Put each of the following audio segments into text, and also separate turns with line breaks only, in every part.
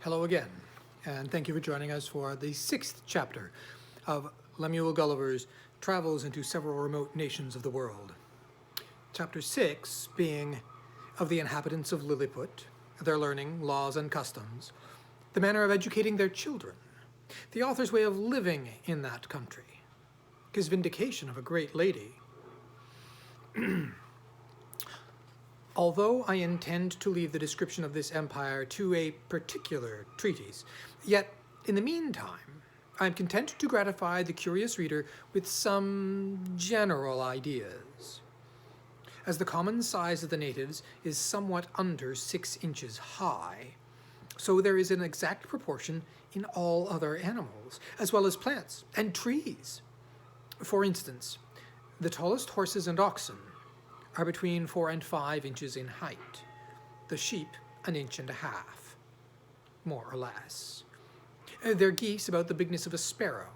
Hello again, and thank you for joining us for the 6th chapter of Lemuel Gulliver's Travels into Several Remote Nations of the World. Chapter 6 being of the inhabitants of Lilliput, their learning, laws, and customs, the manner of educating their children, the author's way of living in that country, his vindication of a great lady. Although I intend to leave the description of this empire to a particular treatise, yet, in the meantime, I am content to gratify the curious reader with some general ideas. As the common size of the natives is somewhat under 6 inches high, so there is an exact proportion in all other animals, as well as plants and trees. For instance, the tallest horses and oxen are between 4 and 5 inches in height, the sheep 1.5 inches, more or less. Their geese about the bigness of a sparrow,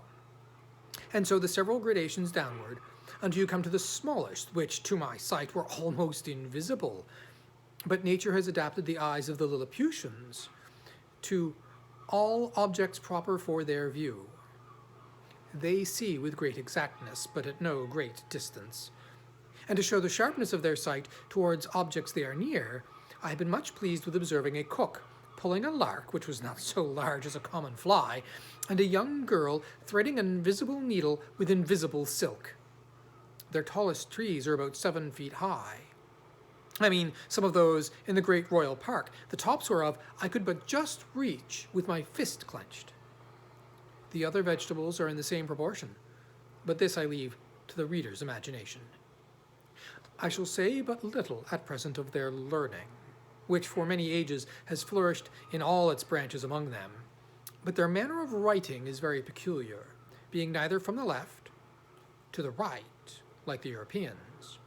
and so the several gradations downward until you come to the smallest, which to my sight were almost invisible. But nature has adapted the eyes of the Lilliputians to all objects proper for their view. They see with great exactness, but at no great distance. And to show the sharpness of their sight towards objects they are near, I have been much pleased with observing a cook pulling a lark, which was not so large as a common fly, and a young girl threading an invisible needle with invisible silk. Their tallest trees are about 7 feet high. I mean, some of those in the great royal park, the tops whereof I could but just reach with my fist clenched. The other vegetables are in the same proportion, but this I leave to the reader's imagination. I shall say but little at present of their learning, which for many ages has flourished in all its branches among them, but their manner of writing is very peculiar, being neither from the left to the right, like the Europeans,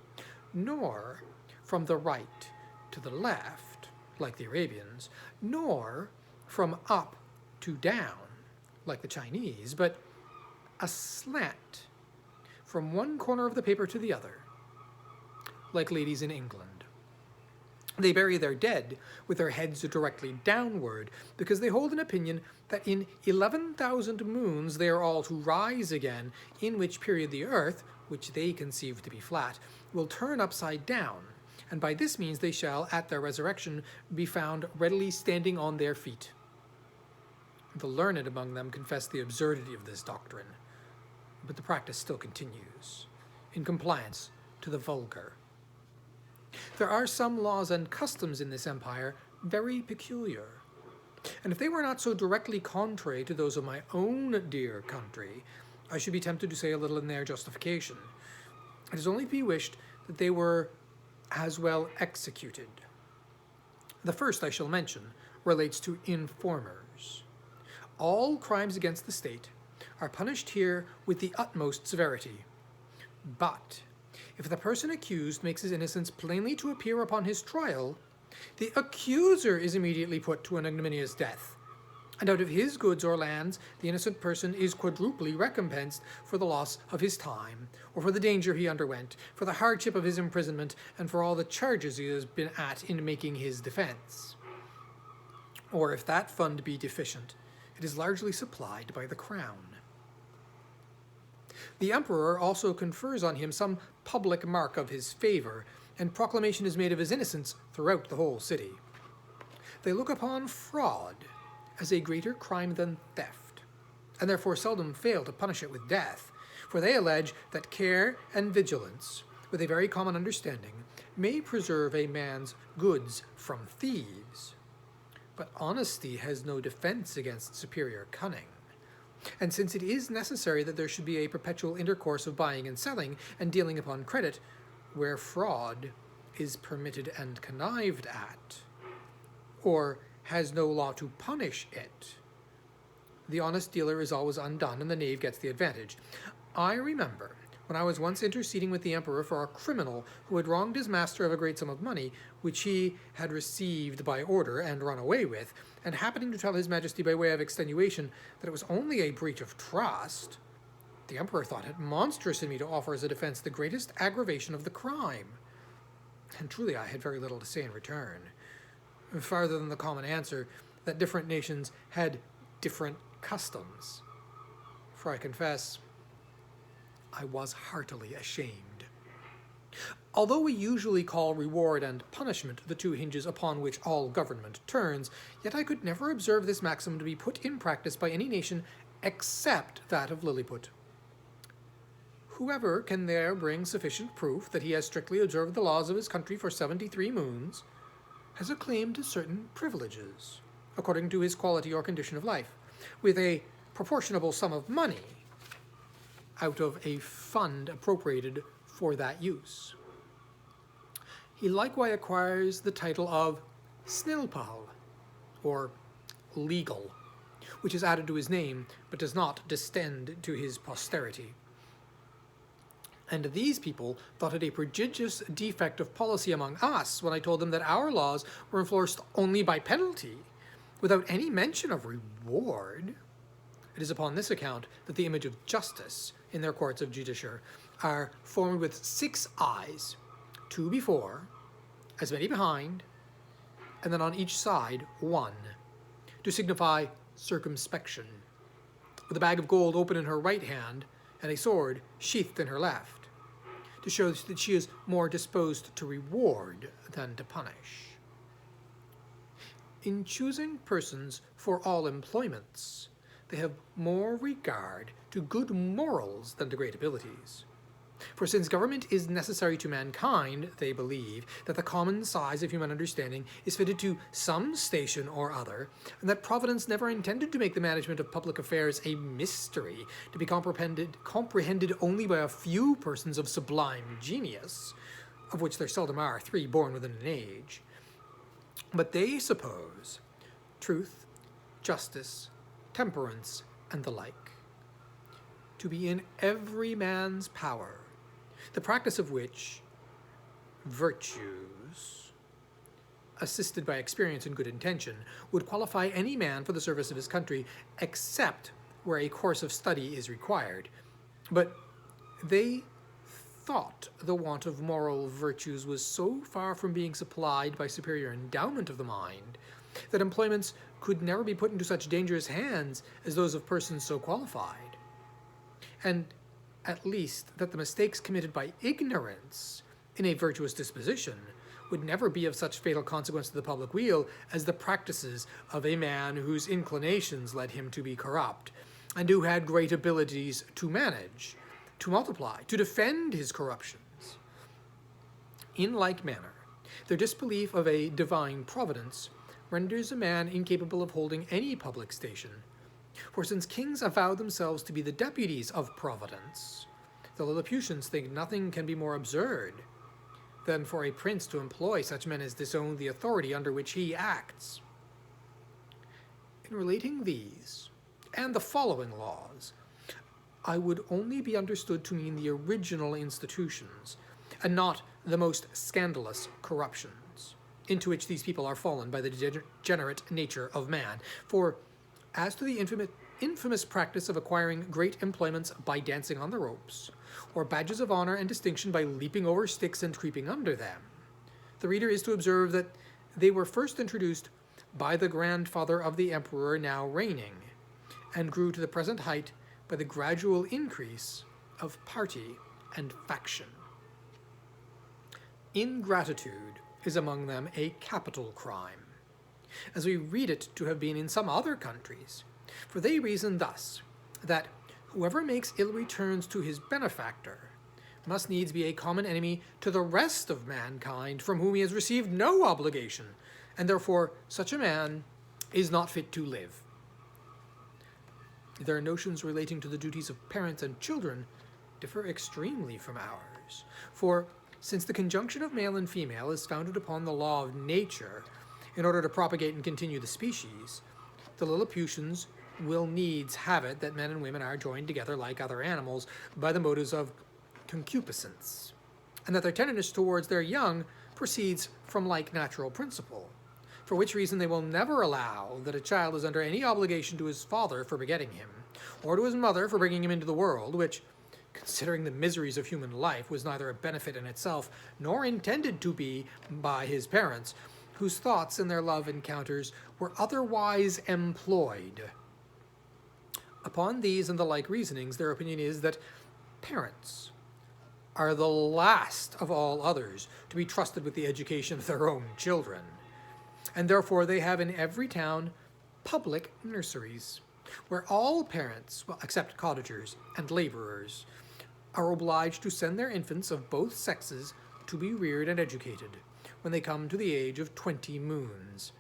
nor from the right to the left, like the Arabians, nor from up to down, like the Chinese, but aslant from one corner of the paper to the other, like ladies in England. They bury their dead with their heads directly downward, because they hold an opinion that in 11,000 moons they are all to rise again, in which period the earth, which they conceive to be flat, will turn upside down, and by this means they shall, at their resurrection, be found readily standing on their feet. The learned among them confess the absurdity of this doctrine, but the practice still continues, in compliance to the vulgar. There are some laws and customs in this empire very peculiar, and if they were not so directly contrary to those of my own dear country, I should be tempted to say a little in their justification. It is only to be wished that they were as well executed. The first I shall mention relates to informers. All crimes against the state are punished here with the utmost severity, but if the person accused makes his innocence plainly to appear upon his trial, the accuser is immediately put to an ignominious death, and out of his goods or lands the innocent person is quadruply recompensed for the loss of his time, or for the danger he underwent, for the hardship of his imprisonment, and for all the charges he has been at in making his defense. Or if that fund be deficient, it is largely supplied by the crown. The emperor also confers on him some public mark of his favor, and proclamation is made of his innocence throughout the whole city. They look upon fraud as a greater crime than theft, and therefore seldom fail to punish it with death, for they allege that care and vigilance, with a very common understanding, may preserve a man's goods from thieves. But honesty has no defense against superior cunning. And since it is necessary that there should be a perpetual intercourse of buying and selling and dealing upon credit, where fraud is permitted and connived at, or has no law to punish it, the honest dealer is always undone and the knave gets the advantage. I remember when I was once interceding with the emperor for a criminal who had wronged his master of a great sum of money, which he had received by order and run away with, and happening to tell his majesty by way of extenuation that it was only a breach of trust, the emperor thought it monstrous in me to offer as a defense the greatest aggravation of the crime. And truly I had very little to say in return, farther than the common answer that different nations had different customs. For I confess, I was heartily ashamed. Although we usually call reward and punishment the two hinges upon which all government turns, yet I could never observe this maxim to be put in practice by any nation except that of Lilliput. Whoever can there bring sufficient proof that he has strictly observed the laws of his country for 73 moons has a claim to certain privileges, according to his quality or condition of life, with a proportionable sum of money out of a fund appropriated for that use. He likewise acquires the title of Snilpal, or legal, which is added to his name, but does not descend to his posterity. And these people thought it a prodigious defect of policy among us when I told them that our laws were enforced only by penalty, without any mention of reward. It is upon this account that the image of justice in their courts of judicature are formed with 6 eyes, 2 before, as many behind, and then on each side 1, to signify circumspection, with a bag of gold open in her right hand and a sword sheathed in her left, to show that she is more disposed to reward than to punish. In choosing persons for all employments, they have more regard to good morals than to great abilities. For since government is necessary to mankind, they believe that the common size of human understanding is fitted to some station or other, and that Providence never intended to make the management of public affairs a mystery, to be comprehended only by a few persons of sublime genius, of which there seldom are 3 born within an age. But they suppose truth, justice, temperance, and the like to be in every man's power, the practice of which virtues, assisted by experience and good intention, would qualify any man for the service of his country, except where a course of study is required. But they thought the want of moral virtues was so far from being supplied by superior endowment of the mind, that employments could never be put into such dangerous hands as those of persons so qualified, and at least that the mistakes committed by ignorance in a virtuous disposition would never be of such fatal consequence to the public weal as the practices of a man whose inclinations led him to be corrupt, and who had great abilities to manage, to multiply, to defend his corruptions. In like manner, their disbelief of a divine providence renders a man incapable of holding any public station. For since kings avow themselves to be the deputies of Providence, the Lilliputians think nothing can be more absurd than for a prince to employ such men as disown the authority under which he acts. In relating these and the following laws, I would only be understood to mean the original institutions, and not the most scandalous corruptions, into which these people are fallen by the degenerate nature of man. For as to the infamous practice of acquiring great employments by dancing on the ropes, or badges of honor and distinction by leaping over sticks and creeping under them, the reader is to observe that they were first introduced by the grandfather of the emperor now reigning, and grew to the present height by the gradual increase of party and faction. Ingratitude is among them a capital crime, as we read it to have been in some other countries. For they reason thus, that whoever makes ill returns to his benefactor must needs be a common enemy to the rest of mankind, from whom he has received no obligation, and therefore such a man is not fit to live. Their notions relating to the duties of parents and children differ extremely from ours, for since the conjunction of male and female is founded upon the law of nature, in order to propagate and continue the species, the Lilliputians will needs have it that men and women are joined together like other animals by the motives of concupiscence, and that their tenderness towards their young proceeds from like natural principle, for which reason they will never allow that a child is under any obligation to his father for begetting him, or to his mother for bringing him into the world, which, considering the miseries of human life, was neither a benefit in itself nor intended to be by his parents, whose thoughts in their love encounters were otherwise employed. Upon these and the like reasonings, their opinion is that parents are the last of all others to be trusted with the education of their own children, and therefore they have in every town public nurseries, where all parents, well, except cottagers and laborers, are obliged to send their infants of both sexes to be reared and educated when they come to the age of 20 moons,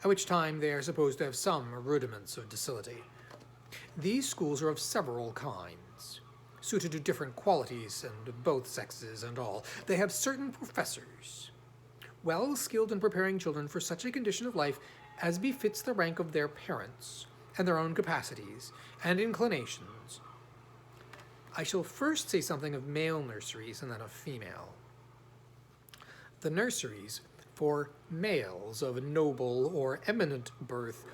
at which time they are supposed to have some rudiments of docility. These schools are of several kinds, suited to different qualities and both sexes and all. They have certain professors, well skilled in preparing children for such a condition of life as befits the rank of their parents and their own capacities and inclinations. I shall first say something of male nurseries and then of female. The nurseries for males of noble or eminent birth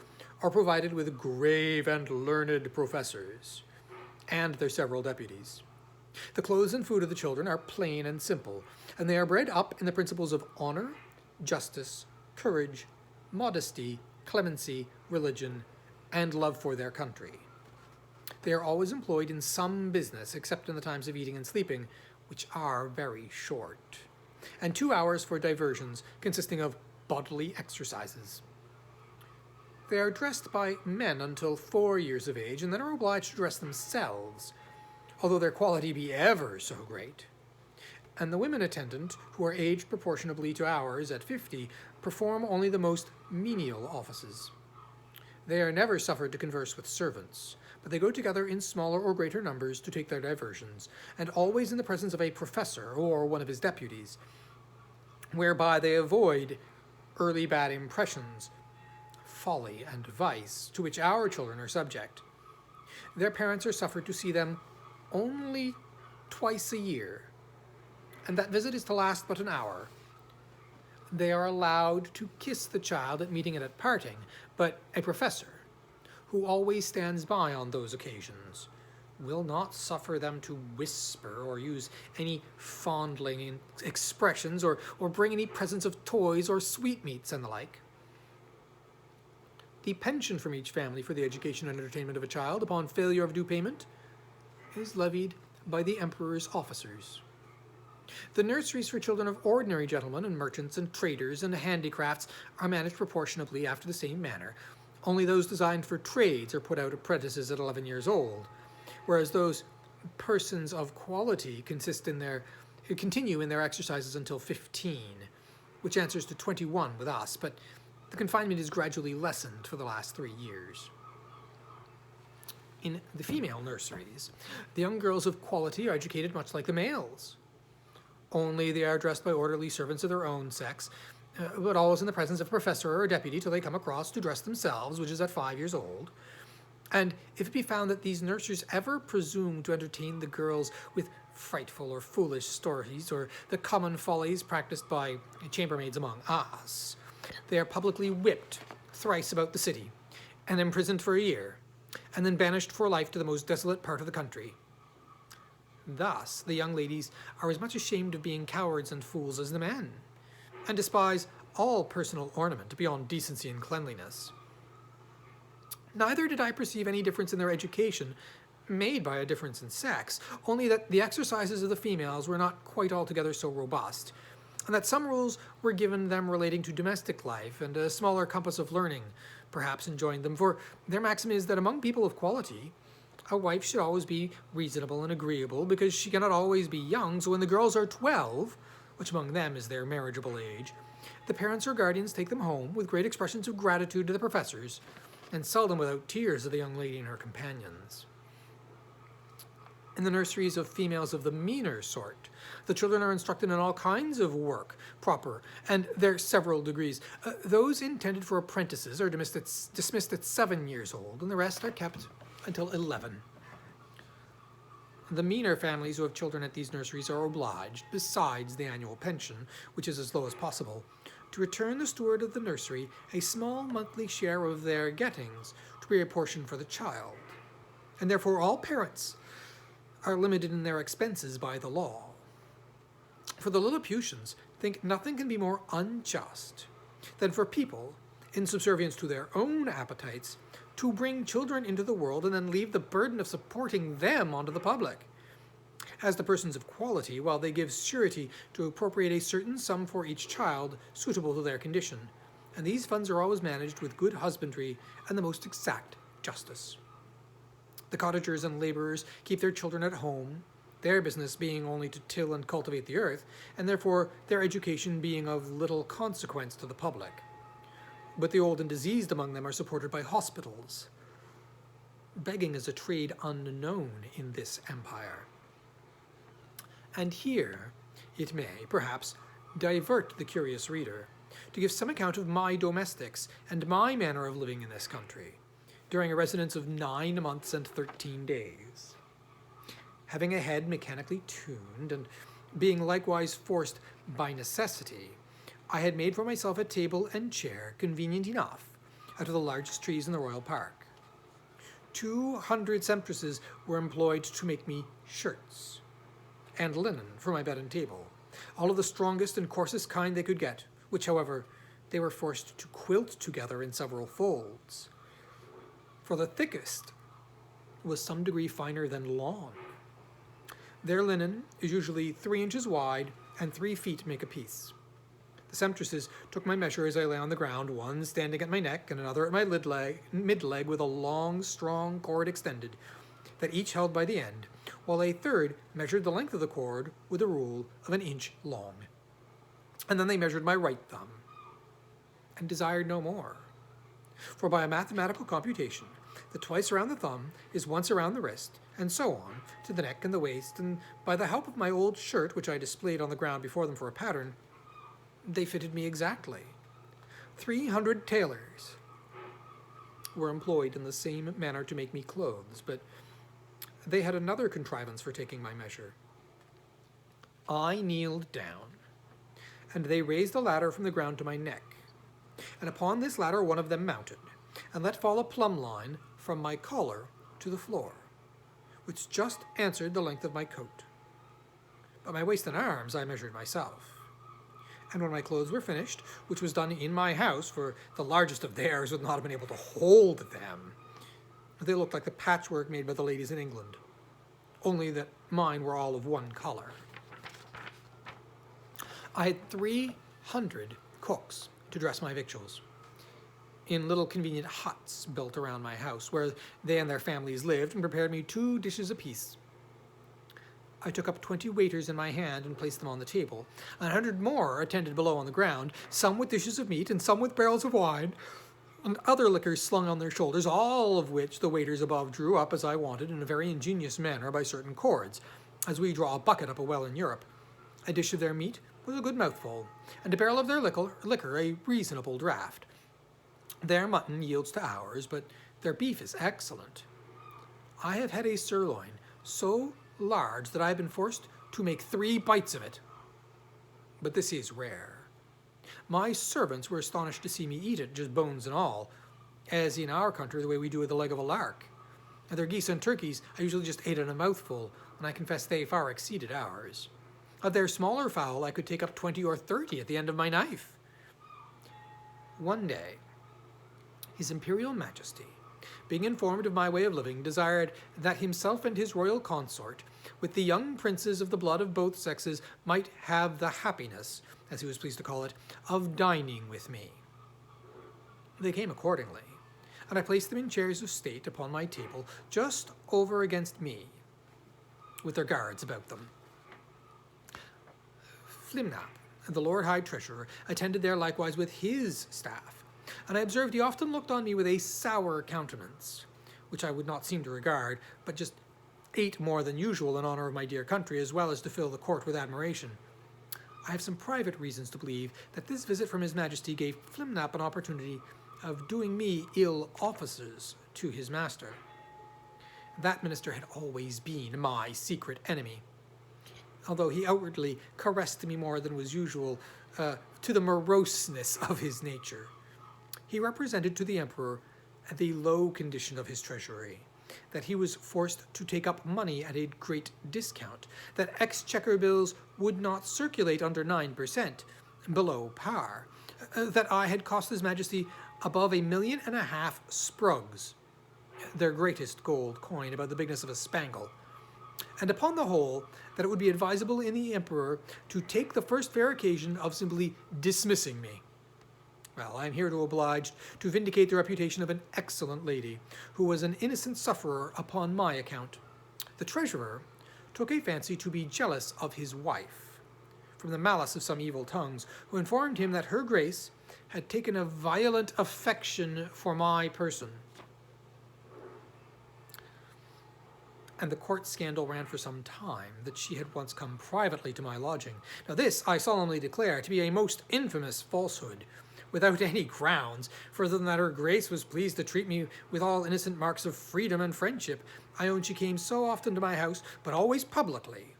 are provided with grave and learned professors and their several deputies. The clothes and food of the children are plain and simple, and they are bred up in the principles of honor, justice, courage, modesty, clemency, religion, and love for their country. They are always employed in some business, except in the times of eating and sleeping, which are very short, and 2 hours for diversions, consisting of bodily exercises. They are dressed by men until 4 years of age, and then are obliged to dress themselves, although their quality be ever so great. And the women attendant, who are aged proportionably to ours at 50, perform only the most menial offices. They are never suffered to converse with servants, but they go together in smaller or greater numbers to take their diversions, and always in the presence of a professor or one of his deputies, whereby they avoid early bad impressions, folly, and vice, to which our children are subject. Their parents are suffered to see them only twice a year, and that visit is to last but an hour. They are allowed to kiss the child at meeting and at parting, but a professor, who always stands by on those occasions, will not suffer them to whisper or use any fondling expressions or bring any presents of toys or sweetmeats and the like. The pension from each family for the education and entertainment of a child upon failure of due payment is levied by the emperor's officers. The nurseries for children of ordinary gentlemen and merchants and traders and handicrafts are managed proportionably after the same manner. Only those designed for trades are put out apprentices at 11 years old, whereas those persons of quality continue in their exercises until 15, which answers to 21 with us, but the confinement is gradually lessened for the last 3 years. In the female nurseries, the young girls of quality are educated much like the males, only they are dressed by orderly servants of their own sex, but always in the presence of a professor or a deputy till they come across to dress themselves, which is at 5 years old. And if it be found that these nurses ever presume to entertain the girls with frightful or foolish stories, or the common follies practiced by chambermaids among us, they are publicly whipped thrice about the city, and imprisoned for a year, and then banished for life to the most desolate part of the country. Thus, the young ladies are as much ashamed of being cowards and fools as the men, and despise all personal ornament beyond decency and cleanliness. Neither did I perceive any difference in their education made by a difference in sex, only that the exercises of the females were not quite altogether so robust, and that some rules were given them relating to domestic life, and a smaller compass of learning perhaps enjoined them, for their maxim is that among people of quality, a wife should always be reasonable and agreeable, because she cannot always be young, so when the girls are 12, which among them is their marriageable age, the parents or guardians take them home with great expressions of gratitude to the professors, and seldom without tears of the young lady and her companions. In the nurseries of females of the meaner sort, the children are instructed in all kinds of work, proper, and their several degrees. Those intended for apprentices are dismissed at 7 years old, and the rest are kept until 11. The meaner families who have children at these nurseries are obliged, besides the annual pension, which is as low as possible, to return the steward of the nursery a small monthly share of their gettings to be apportioned for the child, and therefore all parents are limited in their expenses by the law. For the Lilliputians think nothing can be more unjust than for people, in subservience to their own appetites, to bring children into the world and then leave the burden of supporting them onto the public. As the persons of quality, while they give surety to appropriate a certain sum for each child suitable to their condition, and these funds are always managed with good husbandry and the most exact justice. The cottagers and labourers keep their children at home, their business being only to till and cultivate the earth, and therefore their education being of little consequence to the public. But the old and diseased among them are supported by hospitals. Begging is a trade unknown in this empire. And here it may, perhaps, divert the curious reader to give some account of my domestics and my manner of living in this country, during a residence of 9 months and 13 days. Having a head mechanically tuned, and being likewise forced by necessity, I had made for myself a table and chair convenient enough out of the largest trees in the royal park. 200 sempstresses were employed to make me shirts and linen for my bed and table, all of the strongest and coarsest kind they could get, which, however, they were forced to quilt together in several folds. For the thickest was some degree finer than lawn. Their linen is usually 3 inches wide, and 3 feet make a piece. The sempstresses took my measure as I lay on the ground, one standing at my neck and another at my mid-leg with a long, strong cord extended, that each held by the end, while a third measured the length of the cord with a rule of 1 inch long. And then they measured my right thumb, and desired no more. For by a mathematical computation, that twice around the thumb is once around the wrist, and so on, to the neck and the waist, and by the help of my old shirt, which I displayed on the ground before them for a pattern, they fitted me exactly. 300 tailors were employed in the same manner to make me clothes, but they had another contrivance for taking my measure. I kneeled down, and they raised a ladder from the ground to my neck, and upon this ladder one of them mounted, and let fall a plumb line from my collar to the floor, which just answered the length of my coat. But my waist and arms I measured myself. And when my clothes were finished, which was done in my house, for the largest of theirs would not have been able to hold them, they looked like the patchwork made by the ladies in England, only that mine were all of one color. I had 300 cooks to dress my victuals, in little convenient huts built around my house, where they and their families lived, and prepared me 2 dishes apiece. I took up 20 waiters in my hand and placed them on the table. 100 more attended below on the ground, some with dishes of meat and some with barrels of wine, and other liquors slung on their shoulders, all of which the waiters above drew up as I wanted in a very ingenious manner by certain cords, as we draw a bucket up a well in Europe. A dish of their meat was a good mouthful, and a barrel of their liquor a reasonable draught. Their mutton yields to ours, but their beef is excellent. I have had a sirloin so large that I have been forced to make 3 bites of it, but this is rare. My servants were astonished to see me eat it, just bones and all, as in our country the way we do with the leg of a lark. And their geese and turkeys I usually just ate in a mouthful, and I confess they far exceeded ours. Of their smaller fowl I could take up 20 or 30 at the end of my knife. One day, His Imperial Majesty, being informed of my way of living, desired that himself and his royal consort, with the young princes of the blood of both sexes, might have the happiness, as he was pleased to call it, of dining with me. They came accordingly, and I placed them in chairs of state upon my table, just over against me, with their guards about them. Flimnap, the Lord High Treasurer, attended there likewise with his staff, and I observed he often looked on me with a sour countenance, which I would not seem to regard, but just ate more than usual in honor of my dear country, as well as to fill the court with admiration. I have some private reasons to believe that this visit from His Majesty gave Flimnap an opportunity of doing me ill offices to his master. That minister had always been my secret enemy, although he outwardly caressed me more than was usual to the moroseness of his nature. He represented to the emperor the low condition of his treasury, that he was forced to take up money at a great discount, that exchequer bills would not circulate under 9%, below par, that I had cost his majesty above 1.5 million sprugs, their greatest gold coin, about the bigness of a spangle, and upon the whole, that it would be advisable in the emperor to take the first fair occasion of simply dismissing me. Well, I am here to oblige to vindicate the reputation of an excellent lady, who was an innocent sufferer upon my account. The treasurer took a fancy to be jealous of his wife, from the malice of some evil tongues, who informed him that her grace had taken a violent affection for my person. And the court scandal ran for some time, that she had once come privately to my lodging. Now this I solemnly declare to be a most infamous falsehood, without any grounds, further than that her grace was pleased to treat me with all innocent marks of freedom and friendship. I own she came so often to my house, but always publicly,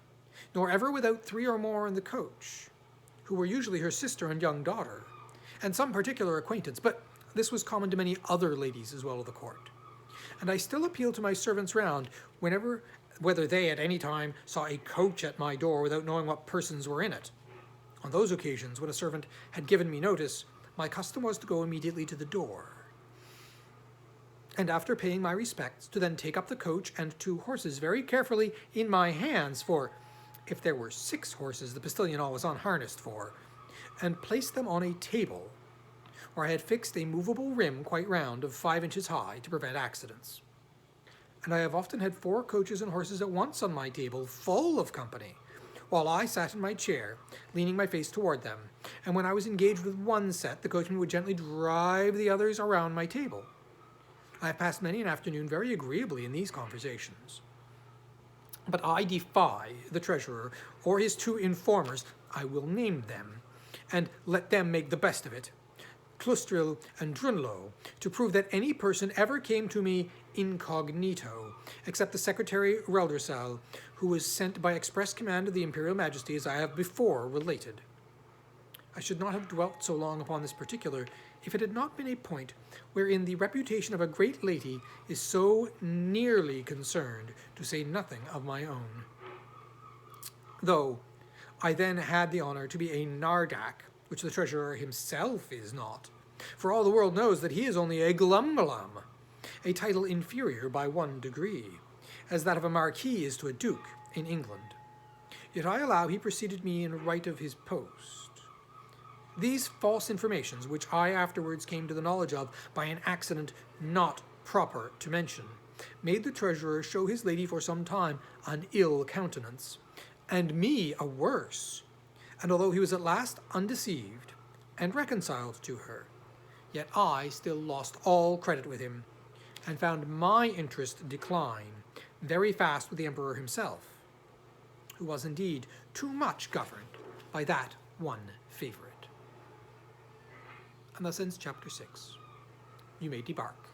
nor ever without 3 or more in the coach, who were usually her sister and young daughter, and some particular acquaintance, but this was common to many other ladies as well of the court. And I still appeal to my servants round, whether they at any time saw a coach at my door without knowing what persons were in it. On those occasions, when a servant had given me notice, my custom was to go immediately to the door, and after paying my respects, to then take up the coach and 2 horses very carefully in my hands, for if there were 6 horses, the postilion always unharnessed for, and place them on a table, where I had fixed a movable rim quite round of 5 inches high to prevent accidents. And I have often had 4 coaches and horses at once on my table, full of company, while I sat in my chair, leaning my face toward them, and when I was engaged with one set, the coachman would gently drive the others around my table. I have passed many an afternoon very agreeably in these conversations. But I defy the treasurer or his 2 informers, I will name them, and let them make the best of it, Clustril and Drunlo, to prove that any person ever came to me incognito, except the secretary Reldersal, who was sent by express command of the imperial majesty, as I have before related. I should not have dwelt so long upon this particular, if it had not been a point wherein the reputation of a great lady is so nearly concerned, to say nothing of my own. Though I then had the honour to be a nardac, which the treasurer himself is not, for all the world knows that he is only a glumglum, a title inferior by 1 degree, as that of a marquis is to a duke in England. Yet I allow he preceded me in right of his post. These false informations, which I afterwards came to the knowledge of by an accident not proper to mention, made the treasurer show his lady for some time an ill countenance, and me a worse. And although he was at last undeceived and reconciled to her, yet I still lost all credit with him, and found my interest decline very fast with the emperor himself, who was indeed too much governed by that one favorite. And thus ends chapter 6. You may debark.